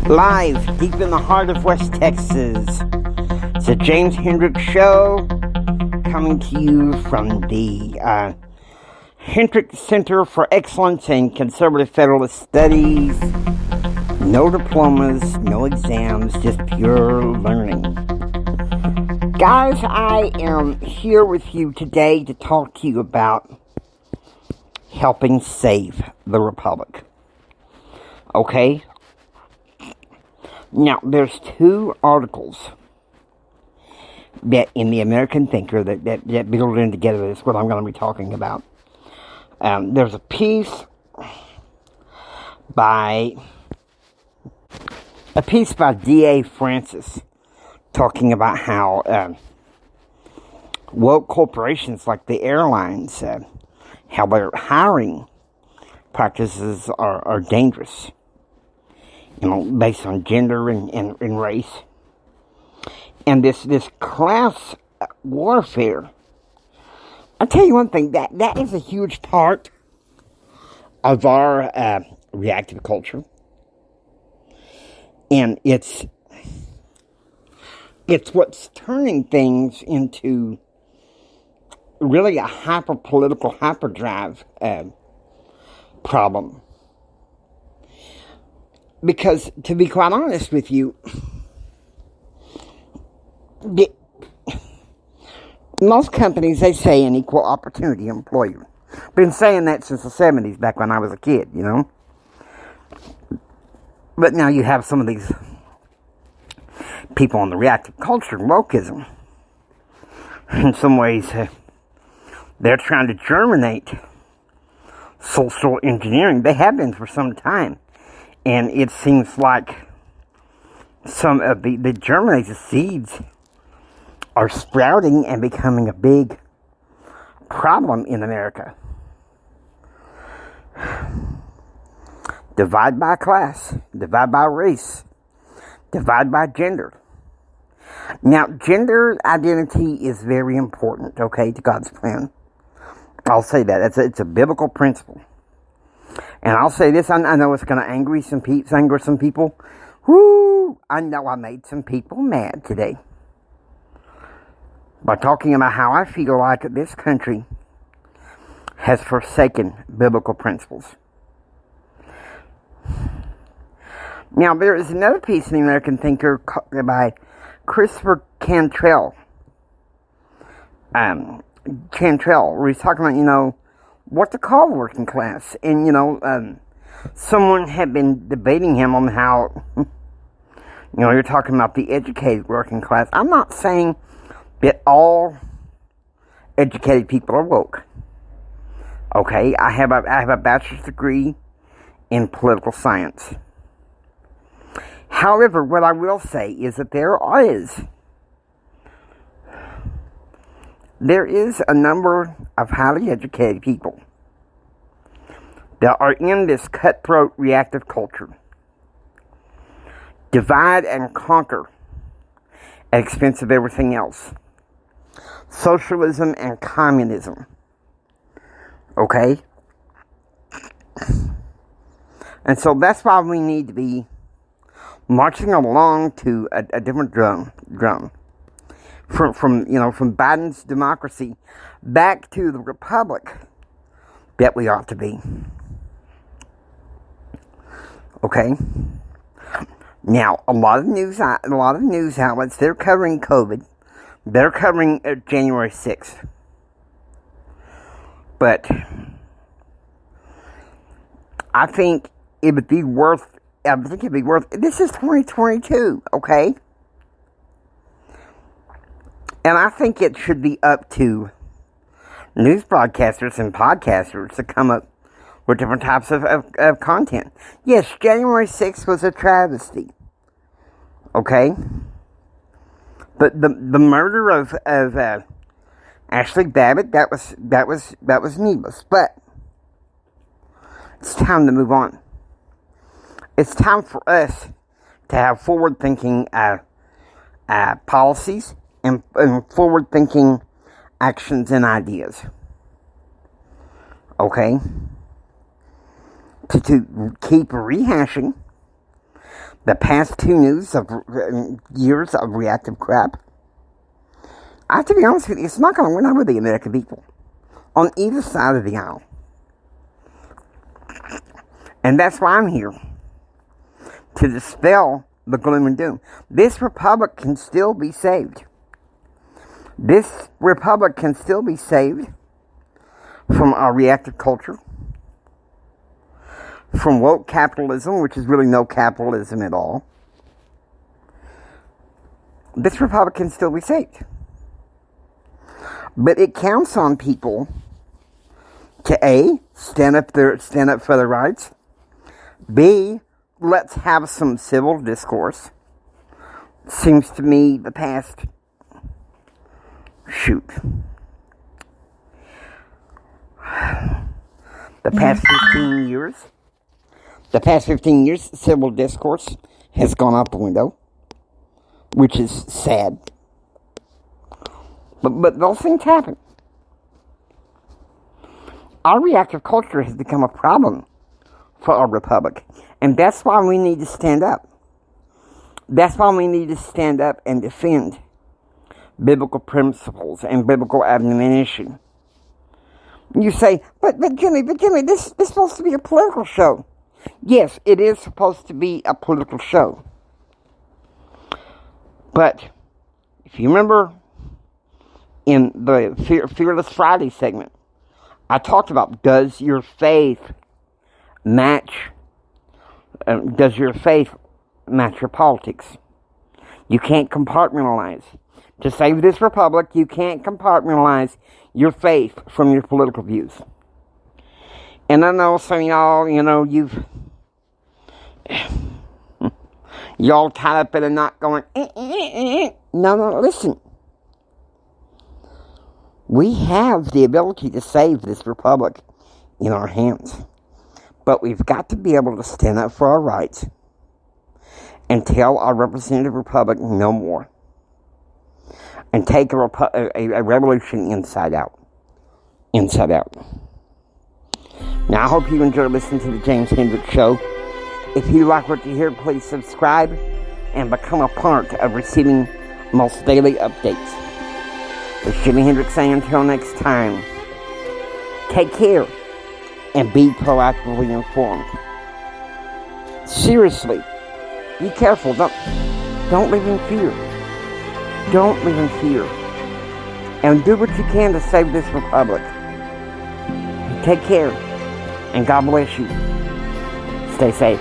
Live deep in the heart of West Texas. It's the James Hendricks Show, coming to you from the Hendricks Center for Excellence in Conservative Federalist Studies. No diplomas, no exams, just pure learning. Guys, I am here with you today to talk to you about helping save the Republic. Okay? Now, there's two articles that in the American Thinker that build in together. That's what I'm going to be talking about. There's a piece by D.A. Francis talking about how woke corporations like the airlines, how their hiring practices are dangerous. Based on gender and race. And this class warfare, I'll tell you one thing, that is a huge part of our reactive culture. And it's what's turning things into really a hyper-political, hyperdrive problem. Because, to be quite honest with you, most companies, they say an equal opportunity employer. Been saying that since the 70s, back when I was a kid, But now you have some of these people on the reactive culture, wokeism. In some ways, they're trying to germinate social engineering. They have been for some time. And it seems like some of the germinated seeds are sprouting and becoming a big problem in America. Divide by class, divide by race, divide by gender. Now, gender identity is very important, okay, to God's plan. I'll say that. It's a biblical principle. And I'll say this, I know it's going to anger some people. Whoo! I know I made some people mad today. By talking about how I feel like this country has forsaken biblical principles. Now, there is another piece in the American Thinker by Christopher Cantrell. Where he's talking about, what to call working class. And, someone had been debating him on how, you're talking about the educated working class. I'm not saying that all educated people are woke. Okay, I have a bachelor's degree in political science. However, what I will say is that there is a number of highly educated people that are in this cutthroat reactive culture. Divide and conquer at the expense of everything else. Socialism and communism. Okay? And so that's why we need to be marching along to a different drum. From Biden's democracy back to the republic that we ought to be. Okay. Now, a lot of news outlets, they're covering COVID. They're covering January 6th. But I think it'd be worth. This is 2022, okay? And I think it should be up to news broadcasters and podcasters to come up with different types of content. Yes, January 6th was a travesty. Okay? But the murder of Ashley Babbitt, that was needless. But it's time to move on. It's time for us to have forward-thinking policies and forward-thinking actions and ideas. Okay? To keep rehashing the past years of reactive crap, I have to be honest with you, it's not going to win over the American people on either side of the aisle. And that's why I'm here, to dispel the gloom and doom. This republic can still be saved. This republic can still be saved from our reactive culture, from woke capitalism, which is really no capitalism at all. This republic can still be saved. But it counts on people to A, stand up for their rights. B, let's have some civil discourse. Seems to me the past 15 years, civil discourse has gone out the window, which is sad. But those things happen. Our reactive culture has become a problem for our republic. And that's why we need to stand up. That's why we need to stand up and defend biblical principles and biblical admonition. You say, but Jimmy, this is supposed to be a political show. Yes, it is supposed to be a political show. But if you remember in the Fearless Friday segment, I talked about, does your faith match your politics? You can't compartmentalize. To save this republic, you can't compartmentalize your faith from your political views. And I know some of y'all, y'all tied up in a knot going, No, listen. We have the ability to save this republic in our hands. But we've got to be able to stand up for our rights and tell our representative republic no more. And take a revolution inside out. Inside out. Now, I hope you enjoy listening to the James Hendricks Show. If you like what you hear, please subscribe and become a part of receiving most daily updates. It's Jimi Hendrix saying until next time, take care and be proactively informed. Seriously, be careful. Don't live in fear. Don't live in fear. And do what you can to save this republic. Take care. And God bless you. Stay safe.